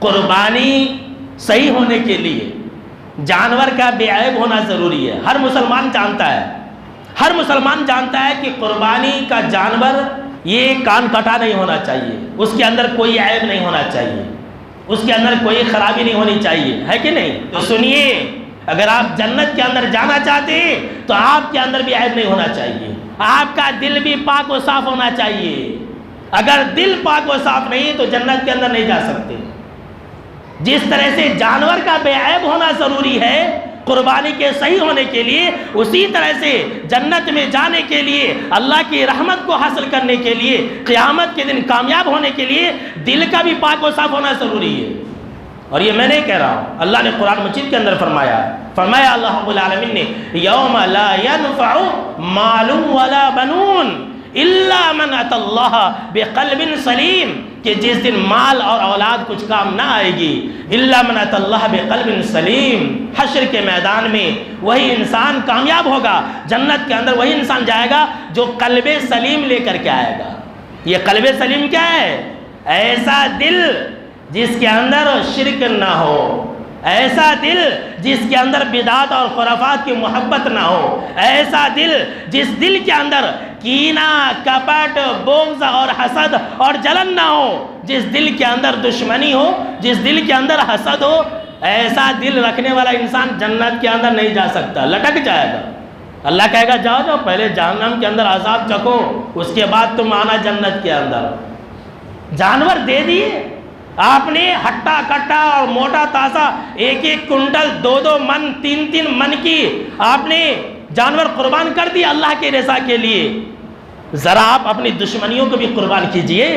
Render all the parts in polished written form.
قربانی صحیح ہونے کے لیے جانور کا بے عیب ہونا ضروری ہے۔ ہر مسلمان جانتا ہے کہ قربانی کا جانور یہ کان کٹا نہیں ہونا چاہیے، اس کے اندر کوئی عیب نہیں ہونا چاہیے، اس کے اندر کوئی خرابی نہیں ہونی چاہیے، ہے کہ نہیں؟ تو سنیے، اگر آپ جنت کے اندر جانا چاہتے ہیں تو آپ کے اندر بھی عیب نہیں ہونا چاہیے، آپ کا دل بھی پاک و صاف ہونا چاہیے۔ اگر دل پاک و صاف نہیں تو جنت کے اندر نہیں جا سکتے۔ جس طرح سے جانور کا بے عیب ہونا ضروری ہے قربانی کے صحیح ہونے کے لیے، اسی طرح سے جنت میں جانے کے لیے، اللہ کی رحمت کو حاصل کرنے کے لیے، قیامت کے دن کامیاب ہونے کے لیے دل کا بھی پاک و صاف ہونا ضروری ہے۔ اور یہ میں نہیں کہہ رہا ہوں، اللہ نے قرآن مجید کے اندر فرمایا اللہ رب العالمین نے یوم لا ينفع مال ولا بنون الا من اتى اللہ بقلب سلیم، کہ جس دن مال اور اولاد کچھ کام نہ آئے گی، الا من اتى اللہ بقلب سلیم، حشر کے میدان میں وہی انسان کامیاب ہوگا، جنت کے اندر وہی انسان جائے گا جو قلب سلیم لے کر کے آئے گا۔ یہ قلب سلیم کیا ہے؟ ایسا دل جس کے اندر شرک نہ ہو، ایسا دل جس کے اندر بدعات اور خرافات کی محبت نہ ہو، ایسا دل جس دل کے اندر کینہ، کپٹ، بغض اور حسد اور جلن نہ ہو، جس دل کے اندر دشمنی ہو، جس دل کے اندر حسد ہو، ایسا دل رکھنے والا انسان جنت کے اندر نہیں جا سکتا، لٹک جائے گا۔ اللہ کہے گا جاؤ پہلے جہنم کے اندر عذاب چکھو، اس کے بعد تم آنا جنت کے اندر۔ جانور دے دیے آپ نے، ہٹا کٹا اور موٹا تازہ، ایک کنٹل، 2 من، 3 من کی آپ نے جانور قربان کر دی اللہ کی رضا کے لیے۔ ذرا آپ اپنی دشمنیوں کو بھی قربان کیجئے،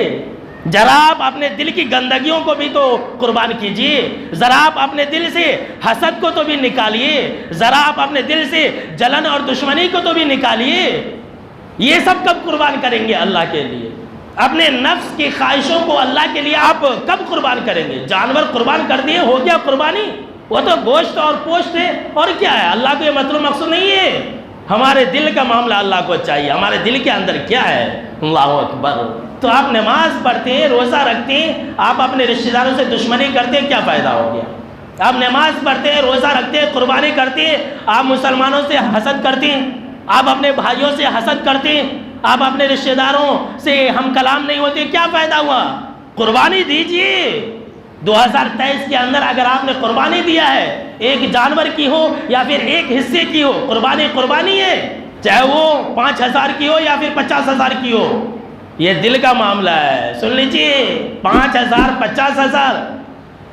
ذرا آپ اپنے دل کی گندگیوں کو بھی تو قربان کیجئے، ذرا آپ اپنے دل سے حسد کو تو بھی نکالیے، ذرا آپ اپنے دل سے جلن اور دشمنی کو تو بھی نکالیے۔ یہ سب کب قربان کریں گے اللہ کے لیے؟ اپنے نفس کی خواہشوں کو اللہ کے لیے آپ کب قربان کریں گے؟ جانور قربان کر دیے، ہو گیا قربانی، وہ تو گوشت اور پوشت ہے، اور کیا ہے؟ اللہ کو یہ مطلوب مقصود نہیں ہے۔ ہمارے دل کا معاملہ اللہ کو چاہیے، ہمارے دل کے اندر کیا ہے؟ اللہ اکبر۔ تو آپ نماز پڑھتے ہیں، روزہ رکھتے ہیں، آپ اپنے رشتہ داروں سے دشمنی کرتے ہیں، کیا فائدہ ہو گیا؟ آپ نماز پڑھتے ہیں، روزہ رکھتے ہیں، قربانی کرتے ہیں، آپ مسلمانوں سے حسد کرتے ہیں، آپ اپنے بھائیوں سے حسد کرتے ہیں، آپ اپنے رشتہ داروں سے ہم کلام نہیں ہوتے، کیا فائدہ ہوا؟ قربانی دیجئے۔ 2023 کے اندر اگر آپ نے قربانی دیا ہے، ایک جانور کی ہو یا پھر ایک حصے کی ہو، قربانی ہے، چاہے وہ 5,000 کی ہو یا پھر 50,000 کی ہو، یہ دل کا معاملہ ہے۔ سن لیجئے، 5,000 50,000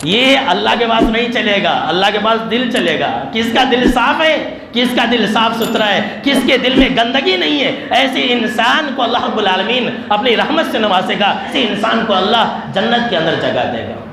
یہ اللہ کے پاس نہیں چلے گا، اللہ کے پاس دل چلے گا۔ کس کا دل صاف ہے، کس کا دل صاف ستھرا ہے، کس کے دل میں گندگی نہیں ہے، ایسے انسان کو اللہ رب العالمین اپنی رحمت سے نوازے گا، ایسے انسان کو اللہ جنت کے اندر جگہ دے گا۔